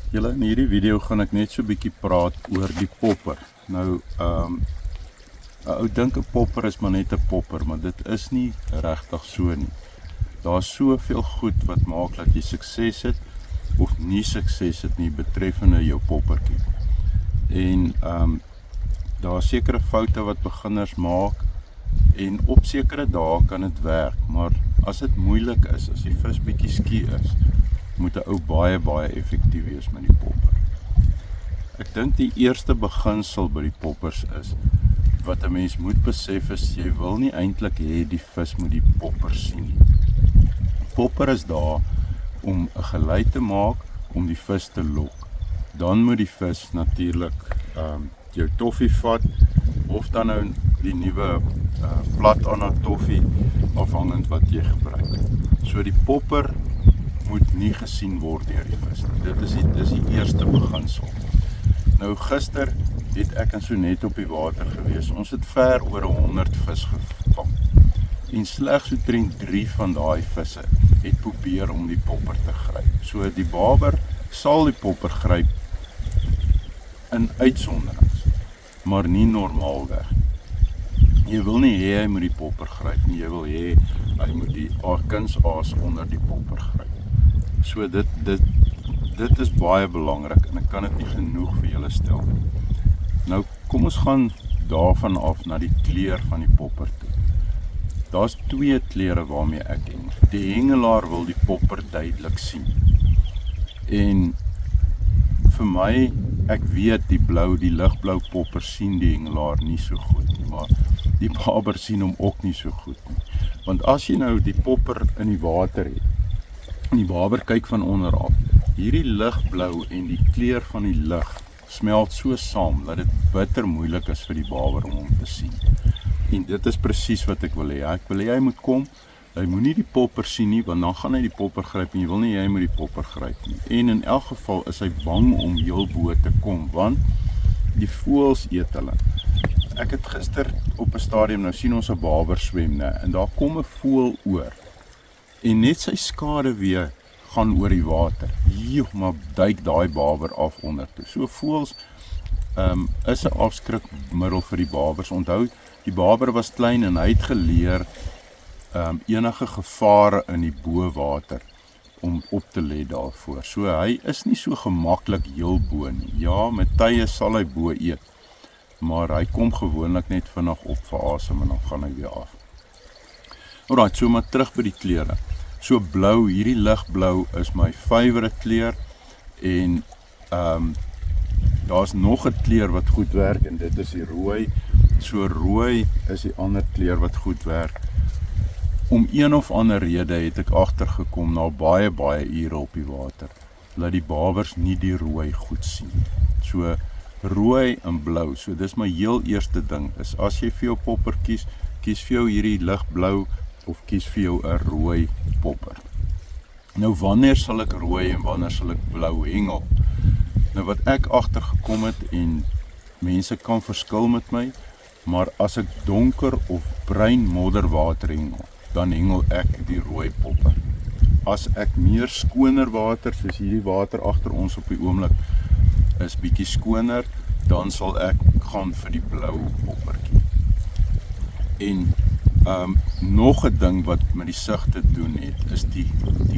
Julle, in hierdie video gaan ek net so 'n bietjie praat oor die popper. Nou, 'n ou dink 'n popper is maar net 'n popper, maar dit is nie regtig so nie. Daar's soveel goed wat maak dat jy sukses het of nie sukses het nie betreffende jou poppertjie. En daar's sekere foute wat beginners maak en op sekere dae kan dit werk, maar as dit moeilik is, as die vis bietjie skie is, moet 'n ou baie effektief wees met die popper. Ek dink die eerste beginsel by die poppers is, wat 'n mens moet besef is, jy wil nie eintlik hê die vis moet die popper sien nie. Popper is daar om 'n geluid te maak, om die vis te lok. Dan moet die vis natuurlik jou toffie vat, of dan nou die nuwe plat Anna toffie, afhangend wat jy gebruik. So die popper moet nie gesien word deur die vis. Dit is die eerste beginsel. Nou gister het ek en Sonet op die water gewees. Ons het ver oor 100 vis gevang. En slegs omtrent 3 van daai visse het probeer om die popper te gryp. So die baber sal die popper gryp in uitsonderings, maar nie normaalweg. Jy wil nie hê hy moet die popper gryp nie, jy wil hê hy moet die kunsaas onder die popper gryp. So dit is baie belangrik en ek kan dit nie genoeg vir julle stel. Nou kom ons gaan daarvan af na die kleur van die popper toe. Daar's 2 kleure waarmee ek hengel. Die hengelaar wil die popper duidelik sien. En vir my, ek weet die ligblou popper sien die hengelaar nie so goed nie, maar die baber sien hom ook nie so goed nie. Want as jy nou die popper in die water het, en die baber kyk van onder af, hierdie ligblou en die kleur van die lig smelt so saam, dat dit bitter moeilik is vir die baber om hom te sien. En dit is presies wat ek wil hê. Ek wil hê hy moet kom, hy moet nie die popper sien nie, want dan gaan hy die popper gryp, en jy wil nie hy moet die popper gryp nie. En in elk geval is hy bang om heel bo te kom, want die voëls eet hulle. Ek het gister op 'n stadium, nou sien ons 'n baber swem, ne, en daar kom 'n voël oor, en net sy skade weer gaan oor die water. Maar duik daai baber af onder toe. So voëls is 'n afskrikmiddel vir die babers. Onthou, die baber was klein en hy het geleer enige gevare in die bowater om op te let daarvoor. So hy is nie so gemaklik heel bo nie. Ja, met tye sal hy bo eet, maar hy kom gewoonlik net vinnig op vir asem en dan gaan hy weer af. Alright, so maar terug by die kleure. So blou, hierdie ligblou is my favourite kleur, en daar's nog 'n kleur wat goed werk, en dit is die rooi. So rooi is die ander kleur wat goed werk. Om een of ander rede het ek agtergekom na baie ure op die water, dat die babers nie die rooi goed sien. So rooi en blou, so dis my heel eerste ding, is as jy vir jou popper kies vir jou hierdie ligblou, of kies vir jou 'n rooi popper. Nou wanneer sal ek rooi en wanneer sal ek blou hengel? Nou wat ek agtergekom het, en mense kan verskil met my, maar as ek donker of bruin modderwater hengel, dan hengel ek die rooi popper. As ek meer skoner water, soos hierdie water agter ons op die oomblik, is bietjie skoner, dan sal ek gaan vir die blou poppertjie. En nog 'n ding wat met die sig te doen het, is die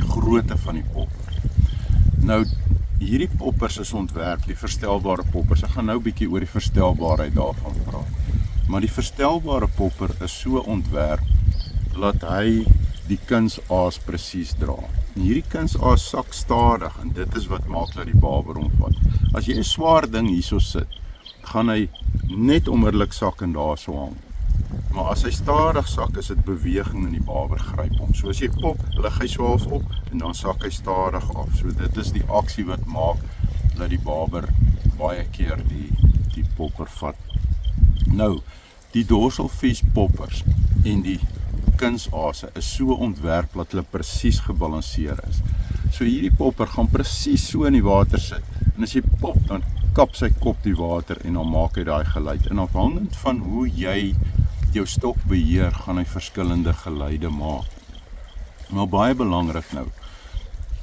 grootte van die popper. Nou, hierdie poppers is ontwerp, die verstelbare poppers. Ek gaan nou bietjie oor die verstelbaarheid daarvan praat. Maar die verstelbare popper is so ontwerp, dat hy die kunsaas presies dra. En hierdie kunsaas sak stadig, en dit is wat maak dat die baber omvat. As jy 'n swaar ding hierso sit, gaan hy net onmiddellik sak en daar so hang. Maar as hy stadig sak, is dit beweging in die baber gryp hom. So as jy pop, lig hy so half op, en dan sak hy stadig af. So dit is die aksie wat maak, dat die baber baie keer die popper vat. Nou, die dorsalvis poppers en die kunsase is so ontwerp dat hulle presies gebalanseer is. So hierdie popper gaan presies so in die water sit, en as jy pop, dan kap sy kop die water, en dan maak hy daai geluid. En afhangend van hoe jy jou stok beheer, gaan hy verskillende geluide maak. Maar baie belangrik nou,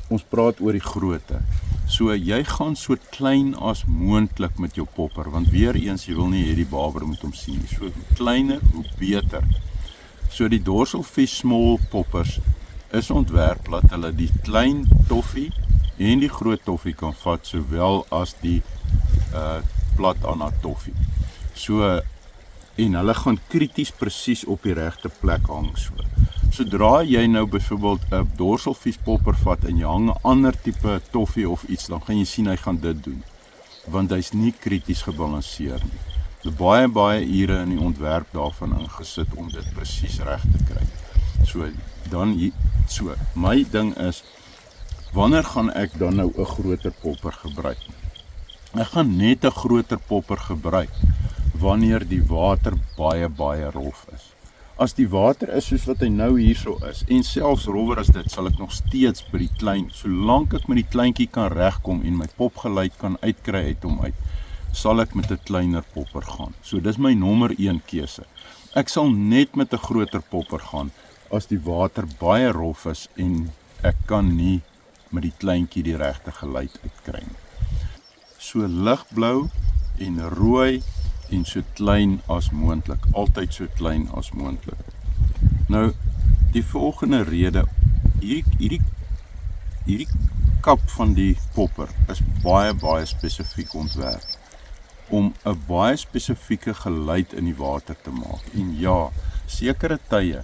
ons praat oor die grootte. So jy gaan so klein as moontlik met jou popper, want weer eens, jy wil nie hê die baber moet hom sien nie. So hoe kleiner, hoe beter. So die dorselvis small poppers is ontwerp dat hulle die klein toffie en die groot toffie kan vat, sowel as die plat Anna toffie. So, en hulle gaan krities presies op die regte plek hang so. Sodra jy nou byvoorbeeld 'n dorselvis popper vat en jy hang 'n ander tipe toffie of iets, dan gaan jy sien hy gaan dit doen. Want hy's nie krities gebalanseer nie. So baie ure in die ontwerp daarvan ingesit om dit presies reg te kry. So my ding is, wanneer gaan ek dan nou 'n groter popper gebruik? Ek gaan net 'n groter popper gebruik wanneer die water baie rof is. As die water is soos wat hy nou hierso is, en selfs rower as dit, sal ek nog steeds by die klein, solank ek met die kleintjie kan regkom en my popgeluid kan uitkry uit hom uit, sal ek met 'n kleiner popper gaan. So dis my nommer 1 keuse. Ek sal net met 'n groter popper gaan as die water baie rof is en ek kan nie met die kleintjie die regte geluid uitkry nie. So ligblou en rooi en so klein as moontlik, altyd so klein as moontlik. Nou, die volgende rede, hierdie kap van die popper is baie spesifiek ontwerp om 'n baie spesifieke geluid in die water te maak. En ja, sekere tye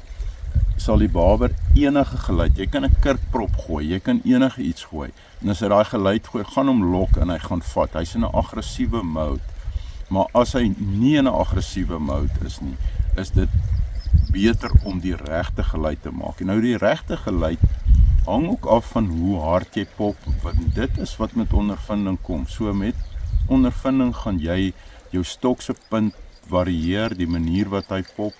sal die baber enige geluid, jy kan 'n kurkprop gooi, jy kan enige iets gooi, en as hy daai geluid gooi, gaan hom lok en hy gaan vat, hy's in 'n aggressiewe mode. Maar as hy nie in 'n aggressiewe mode is nie, is dit beter om die regte geluid te maak. En nou die regte geluid hang ook af van hoe hard jy pop, want dit is wat met ondervinding kom. So met ondervinding gaan jy jou stok se punt varieer, die manier wat hy pop,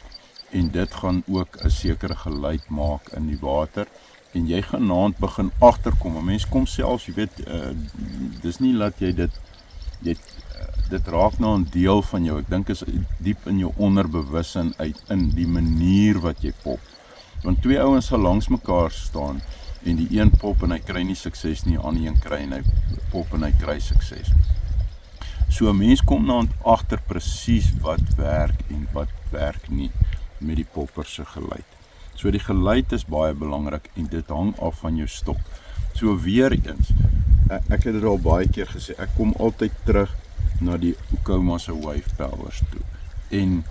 en dit gaan ook 'n sekere geluid maak in die water, en jy gaan naand begin agterkom. 'n Mens kom selfs, jy weet, dis nie dat jy dit raak na 'n deel van jou. Ek dink is diep in jou onderbewussin uit, in die manier wat jy pop. Want twee ouens sal langs mekaar staan, en die een pop en hy kry nie sukses nie, die ander een kry en hy pop en hy kry sukses. So 'n mens kom naand agter presies wat werk en wat werk nie met die popper se geluid. So die geluid is baie belangrik en dit hang af van jou stok. So weer eens, ek het dit al baie keer gesê, ek kom altyd terug na die Okoma se wave powers toe. En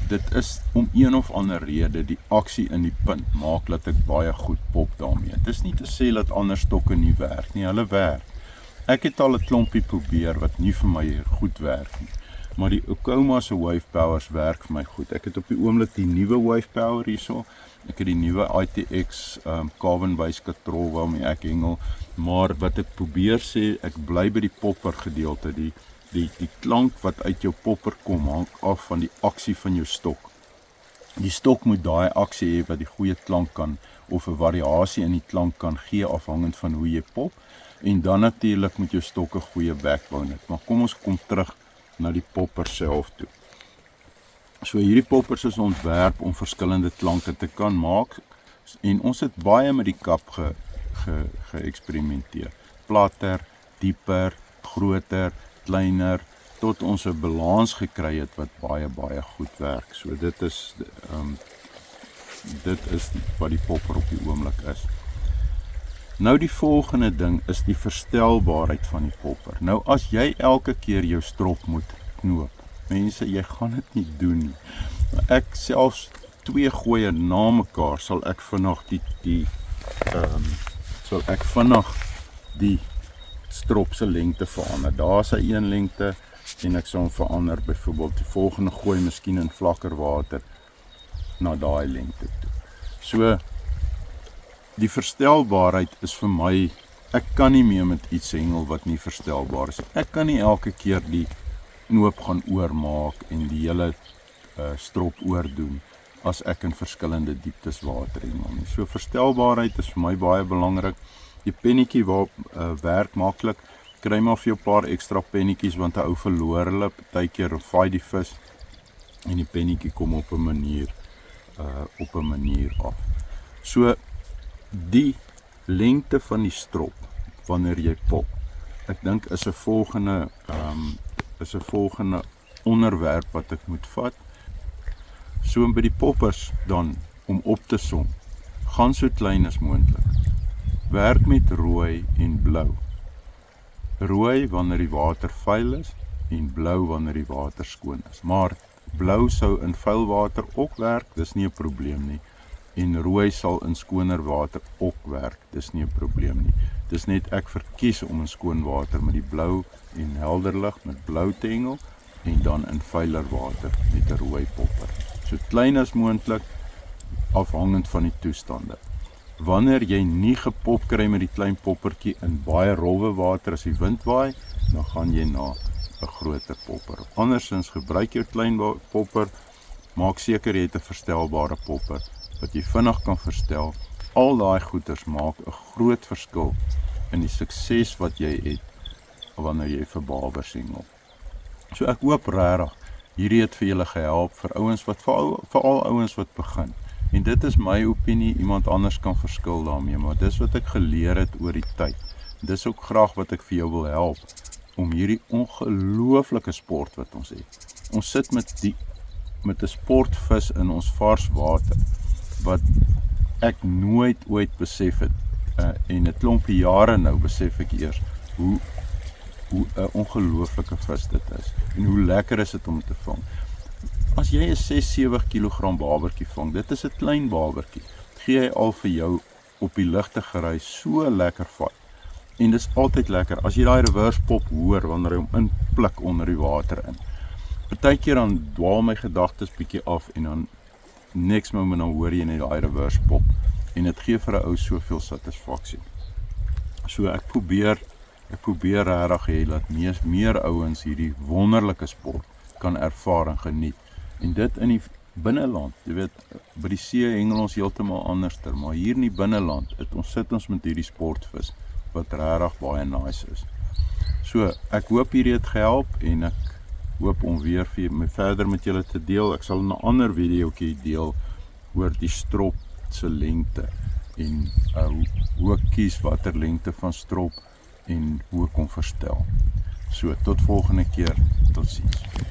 dit is om een of ander rede, die aksie in die punt maak dat ek baie goed pop daarmee. Het is nie te sê dat ander stokke nie werk nie, hulle werk. Ek het al 'n klompie probeer wat nie vir my goed werk nie. Maar die Okoma se wave powers werk vir my goed. Ek het op die oomblik die nuwe wave power hierso. Ek het die nuwe ITX carbon base katrol waarmee ek hengel, maar wat ek probeer sê, ek bly by die popper gedeelte. Die klank wat uit jou popper kom, hang af van die aksie van jou stok. Die stok moet daai aksie hê wat die goeie klank kan, of 'n variasie in die klank kan gee afhangend van hoe jy pop, en dan natuurlik moet jou stok 'n goeie backbone het. Maar kom ons kom terug na die popper self toe. So hierdie poppers is ontwerp om verskillende klanke te kan maak, en ons het baie met die kap geëksperimenteer. Platter, dieper, groter, kleiner, tot ons 'n balans gekry het wat baie goed werk. So dit is wat die popper op die oomblik is. Nou die volgende ding is die verstelbaarheid van die popper. Nou as jy elke keer jou strop moet knoop, mense, jy gaan dit nie doen nie. Ek selfs 2 gooie na mekaar sal ek vinnig die strop se lengte verander. Daar is 'n 1 lengte en ek sal hom verander, byvoorbeeld die volgende gooi miskien in vlakker water na daai lengte toe. So die verstelbaarheid is vir my, ek kan nie meer met iets hengel wat nie verstelbaar is. Ek kan nie elke keer die knoop gaan oormaak en die hele strop oordoen as ek in verskillende dieptes water hengel nie. So verstelbaarheid is vir my baie belangrik. Die pennetjie werk maklik. Kry maar vir jou 'n paar ekstra pennetjies, want 'n ou verloor hulle, partykeer vaai die vis en die pennetjie kom op 'n manier af. So die lengte van die strop wanneer jy pop ek dink is 'n volgende onderwerp wat ek moet vat. So by die poppers dan, om op te som, gaan so klein as moontlik. Werk met rooi en blou. Rooi wanneer die water vuil is en blou wanneer die water skoon is. Maar blou sou in vuil water ook werk, dis nie 'n probleem nie. En rooi sal in skoner water ook werk, dis nie 'n probleem nie. Dis net ek verkies om in skoon water met die blou en helder lig met blou te hengel en dan in vuiler water met 'n rooi popper. So klein as moontlik, afhangend van die toestande. Wanneer jy nie gepop kry met die klein poppertjie in baie rowwe water as die wind waai, dan gaan jy na 'n groter popper. Andersins gebruik jou klein popper, maak seker jy het 'n verstelbare popper wat jy vinnig kan verstel. Al daai goeders maak 'n groot verskil in die sukses wat jy het wanneer jy vir babers hengel. So ek hoop regtig hierdie het vir julle gehelp vir ouens wat veral ouens wat begin. En dit is my opinie, iemand anders kan verskil daarmee, maar dis wat ek geleer het oor die tyd. Dis ook graag wat ek vir jou wil help om hierdie ongelooflike sport wat ons het. Ons sit met 'n sportvis in ons vars water wat ek nooit ooit besef het, en 'n klompie jare nou besef ek eers hoe 'n ongelooflike vis dit is en hoe lekker is dit om te vang. As jy 'n 6-7 kg babertjie vang, dit is 'n klein babertjie, gee hy al vir jou op die ligte gery so lekker vat. En dis altyd lekker as jy daai reverse pop hoor wanneer hy hom inpluk onder die water in. Partykeer dan dwaal my gedagtes bietjie af en dan next moment dan hoor jy net daai reverse pop en dit gee vir 'n ou soveel satisfaksie. So ek probeer regtig hê dat meer ouens hierdie wonderlike sport kan ervaar en geniet. En dit in die binneland, jy weet, by die see hengel ons heeltemal anderster, maar hier in die binneland sit ons met hierdie sportvis wat regtig baie nice is. So ek hoop hierdie het gehelp en ek hoop om weer verder met julle te deel. Ek sal 'n ander videoetjie deel oor die strop se lengte en hoe ek kies watter lengte van strop en hoe ek hom verstel. So tot volgende keer, totsiens.